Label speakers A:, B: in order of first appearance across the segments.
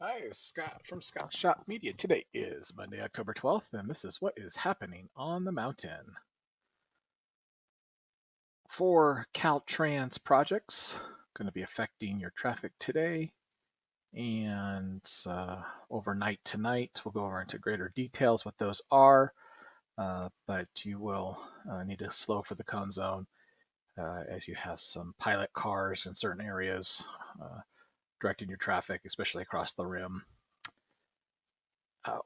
A: Hi, it's Scott from Scott Shop Media. Today is Monday, October 12th, and this is what is happening on the mountain. Four Caltrans projects going to be affecting your traffic today and overnight tonight. We'll go over into greater details what those are, but you will need to slow for the cone zone as you have some pilot cars in certain areas directing your traffic, especially across the rim.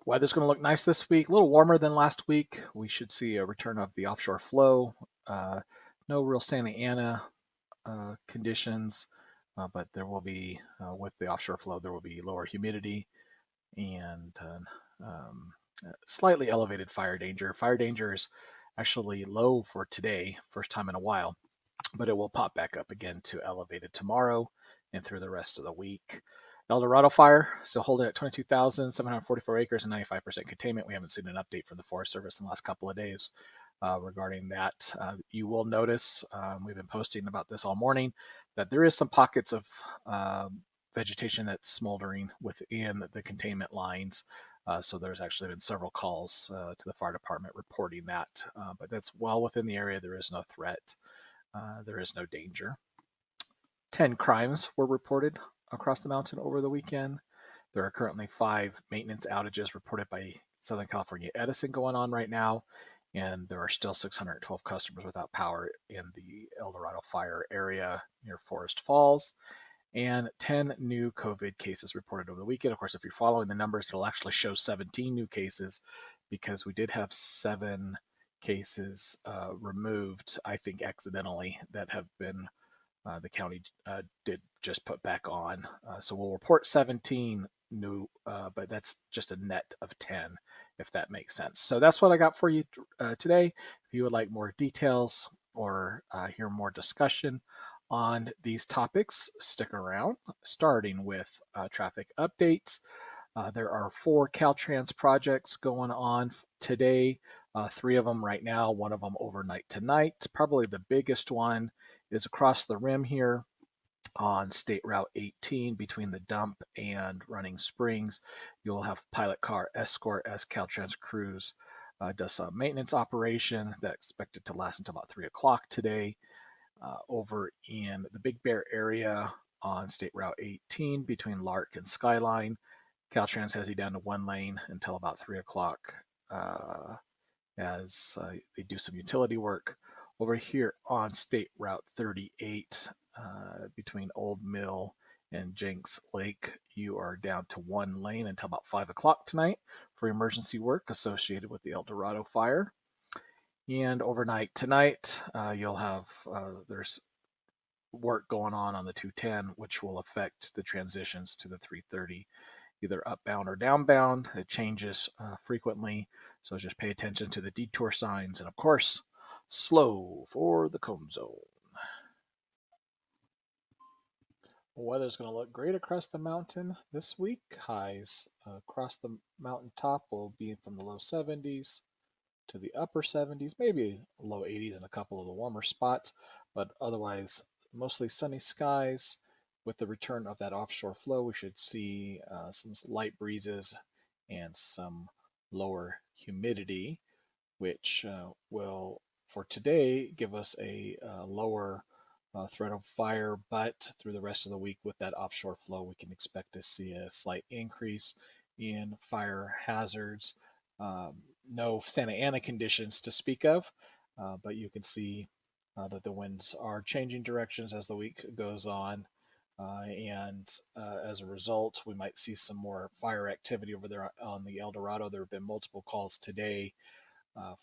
A: Weather's going to look nice this week, a little warmer than last week. We should see a return of the offshore flow. No real Santa Ana conditions, but there will be, with the offshore flow, there will be lower humidity and slightly elevated fire danger. Fire danger is actually low for today, first time in a while, but it will pop back up again to elevated tomorrow and through the rest of the week. Eldorado Fire still holding at 22,744 acres and 95% containment. We haven't seen an update from the Forest Service in the last couple of days regarding that. You will notice, we've been posting about this all morning, that there is some pockets of vegetation that's smoldering within the containment lines. So there's actually been several calls to the fire department reporting that, but that's well within the area. There is no threat. There is no danger. 10 crimes were reported across the mountain over the weekend. There are currently 5 maintenance outages reported by Southern California Edison going on right now, and there are still 612 customers without power in the Eldorado Fire area near Forest Falls, and 10 new COVID cases reported over the weekend. Of course, if you're following the numbers, it'll actually show 17 new cases because we did have 7 cases removed, I think accidentally, that have been the county did just put back on. So we'll report 17 new, but that's just a net of 10, if that makes sense. So that's what I got for you today. If you would like more details or hear more discussion on these topics, stick around, starting with traffic updates. There are 4 Caltrans projects going on today, 3 of them right now, one of them overnight tonight. Probably the biggest one is across the rim here on State Route 18 between the dump and Running Springs. You'll have pilot car escort as Caltrans crews does some maintenance operation that's expected to last until about 3 o'clock today. Over in the Big Bear area on State Route 18 between Lark and Skyline, Caltrans has you down to 1 lane until about 3 o'clock as they do some utility work. Over here on State Route 38 between Old Mill and Jenks Lake, you are down to 1 lane until about 5 o'clock tonight for emergency work associated with the Eldorado Fire. And overnight tonight, you'll have, there's work going on the 210, which will affect the transitions to the 330, either upbound or downbound. It changes frequently, so just pay attention to the detour signs and, of course, slow for the cone zone. Weather's going to look great across the mountain this week. Highs across the mountaintop will be from the low 70s to the upper 70s, maybe low 80s in a couple of the warmer spots, but otherwise mostly sunny skies. With the return of that offshore flow, we should see some light breezes and some lower humidity, which will, for today, give us a lower threat of fire, but through the rest of the week with that offshore flow, we can expect to see a slight increase in fire hazards. No Santa Ana conditions to speak of, but you can see that the winds are changing directions as the week goes on. And as a result, we might see some more fire activity over there on the Eldorado. There have been multiple calls today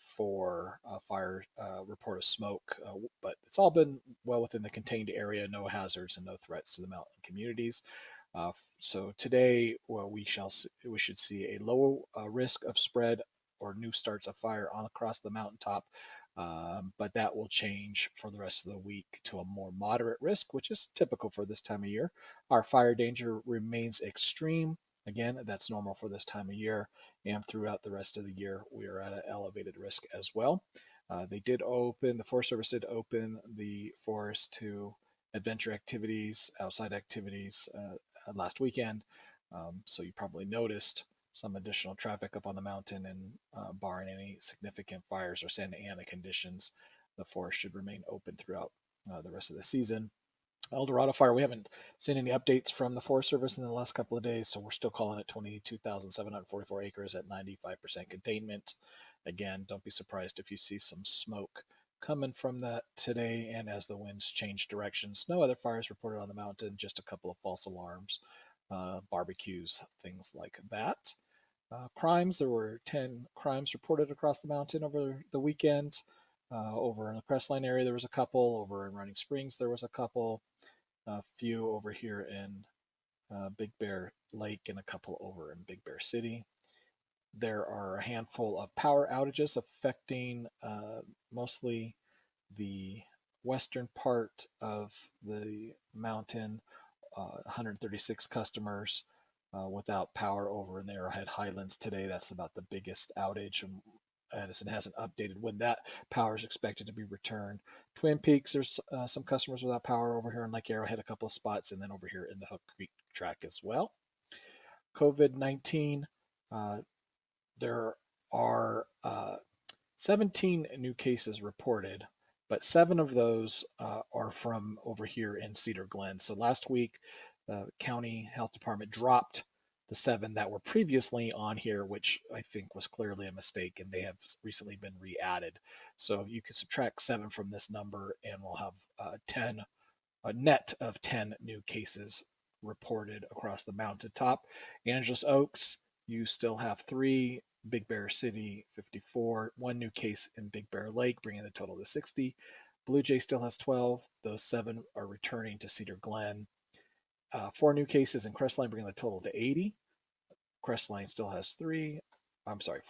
A: for fire report of smoke, but it's all been well within the contained area, no hazards and no threats to the mountain communities. So today, well, we should see a low risk of spread or new starts of fire on across the mountaintop, but that will change for the rest of the week to a more moderate risk, which is typical for this time of year. Our fire danger remains extreme. Again, that's normal for this time of year, and throughout the rest of the year, we are at an elevated risk as well. The Forest Service did open the forest to adventure activities, outside activities last weekend. So you probably noticed some additional traffic up on the mountain, and barring any significant fires or Santa Ana conditions, the forest should remain open throughout the rest of the season. Eldorado Fire, we haven't seen any updates from the Forest Service in the last couple of days, so we're still calling it 22,744 acres at 95% containment. Again, don't be surprised if you see some smoke coming from that today, and as the winds change directions. No other fires reported on the mountain, just a couple of false alarms, barbecues, things like that. Crimes, there were 10 crimes reported across the mountain over the weekend. Over in the Crestline area, there was a couple. Over in Running Springs, there was a couple. A few over here in Big Bear Lake, and a couple over in Big Bear City. There are a handful of power outages affecting mostly the western part of the mountain. 136 customers without power over in the Arrowhead Highlands today. That's about the biggest outage. And Edison hasn't updated when that power is expected to be returned. Twin Peaks, there's some customers without power over here in Lake Arrowhead, a couple of spots, and then over here in the Hook Creek track as well. COVID-19, uh, there are 17 new cases reported, but 7 of those are from over here in Cedar Glen. So last week, the county health department dropped the 7 that were previously on here, which I think was clearly a mistake, and they have recently been re-added. So you can subtract 7 from this number, and we'll have 10, a net of 10 new cases reported across the mountaintop. Angeles Oaks, you still have 3. Big Bear City, 54. 1 new case in Big Bear Lake, bringing the total to 60. Blue Jay still has 12. Those 7 are returning to Cedar Glen. 4 new cases in Crestline, bringing the total to 80. Crestline still has 3. I'm sorry,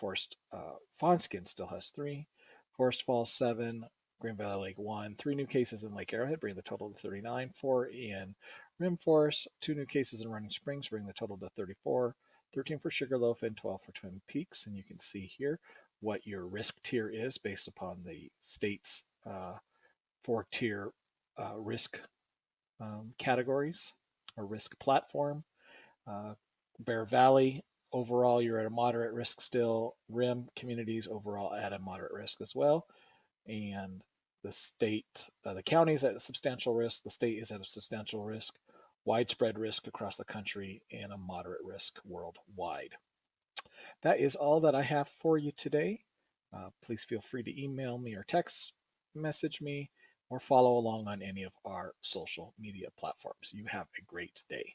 A: Fawnskin still has 3. Forest Falls 7. Green Valley Lake 1. 3 new cases in Lake Arrowhead, bringing the total to 39. 4 in Rim Forest. 2 new cases in Running Springs, bringing the total to 34. 13 for Sugarloaf, and 12 for Twin Peaks. And you can see here what your risk tier is based upon the state's 4-tier risk categories or risk platform. Bear Valley, overall, you're at a moderate risk still. Rim communities, overall, at a moderate risk as well. And the state, the county is at a substantial risk. The state is at a substantial risk. Widespread risk across the country, and a moderate risk worldwide. That is all that I have for you today. Please feel free to email me or text message me, or follow along on any of our social media platforms. You have a great day.